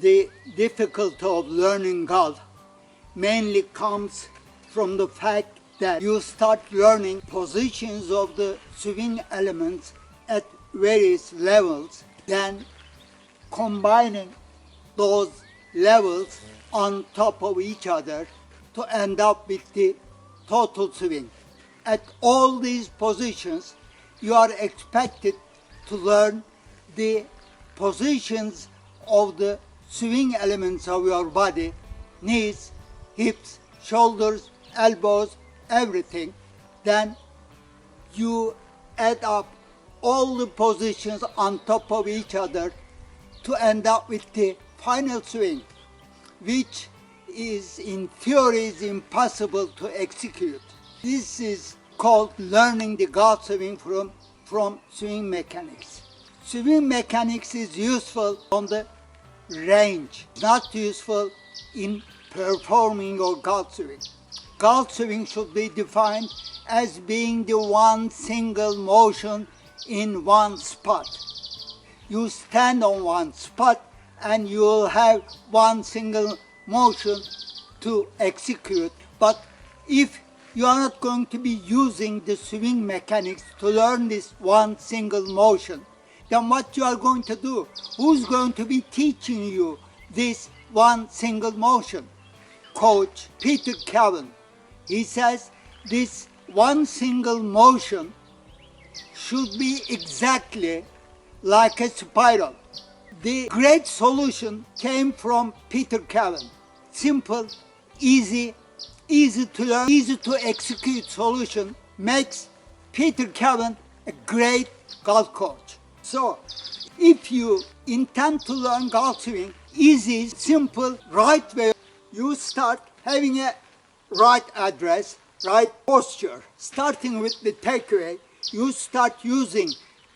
The difficulty of learning golf mainly comes from the fact that you start learning positions of the swing elements at various levels, then combining those levels on top of each other to end up with the total swing. At all these positions, you are expected to learn the positions of the swing elements of your body, knees, hips, shoulders, elbows, everything. Then you add up all the positions on top of each other to end up with the final swing, which is in theory is impossible to execute. This is called learning the golf swing from swing mechanics. Swing mechanics is useful on the range, not useful in performing your golf swing. Golf swing should be defined as being the one single motion in one spot. You stand on one spot and you will have one single motion to execute. But if you are not going to be using the swing mechanics to learn this one single motion, then what you are going to do? Who's going to be teaching you this one single motion? Coach Peter Kevin. He says this one single motion should be exactly like a spiral. The great solution came from Peter Kevin. Simple, easy to learn, easy to execute solution makes Peter Kevin a great golf coach. So, if you intend to learn golf swing, easy, simple, right way, you start having a right address, right posture. Starting with the takeaway, you start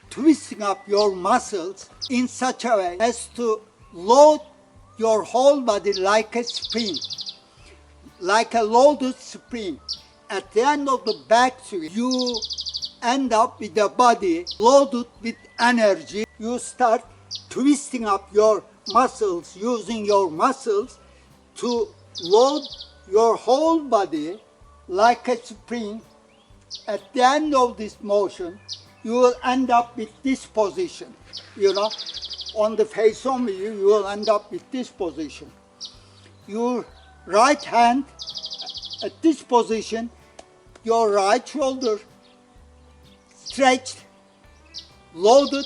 twisting up your muscles in such a way as to load your whole body like a spring, like a loaded spring. At the end of the backswing, you end up with a body loaded with energy. You start twisting up your muscles, using your muscles to load your whole body like a spring. At the end of this motion, you will end up with this position. On the face-on view, you will end up with this position. Your right hand at this position, your right shoulder stretched, loaded,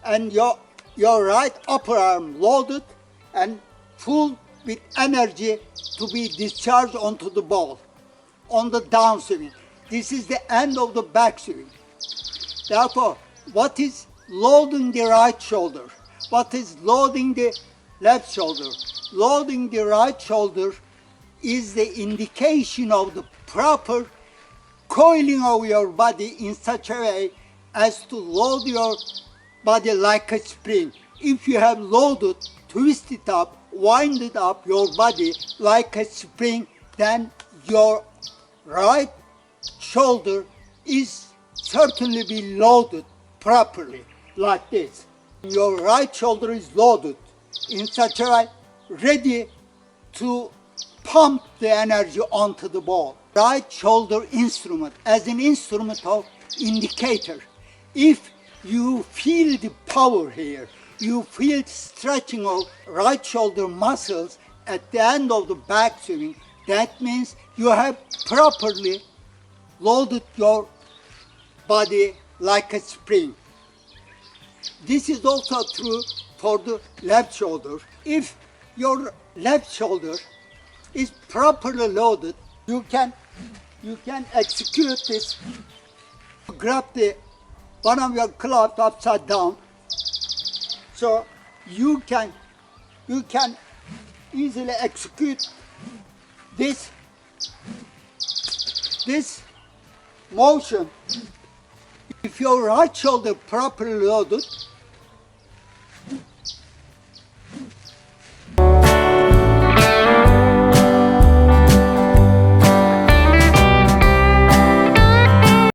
and your right upper arm loaded and full with energy to be discharged onto the ball on the downswing. This is the end of the backswing. Therefore, what is loading the right shoulder? What is loading the left shoulder? Loading the right shoulder is the indication of the proper coiling of your body in such a way as to load your body like a spring. If you have loaded, twisted up, winded up your body like a spring, then your right shoulder is certainly be loaded properly like this. Your right shoulder is loaded in such a way, ready to pump the energy onto the ball. Right shoulder instrument as an instrument of indicator. If you feel the power here, you feel stretching of right shoulder muscles at the end of the backswing, that means you have properly loaded your body like a spring. This is also true for the left shoulder. If your left shoulder is properly loaded, you can execute this. Grab one of your clubs upside down, so you can easily execute this motion. If your right shoulder properly loaded,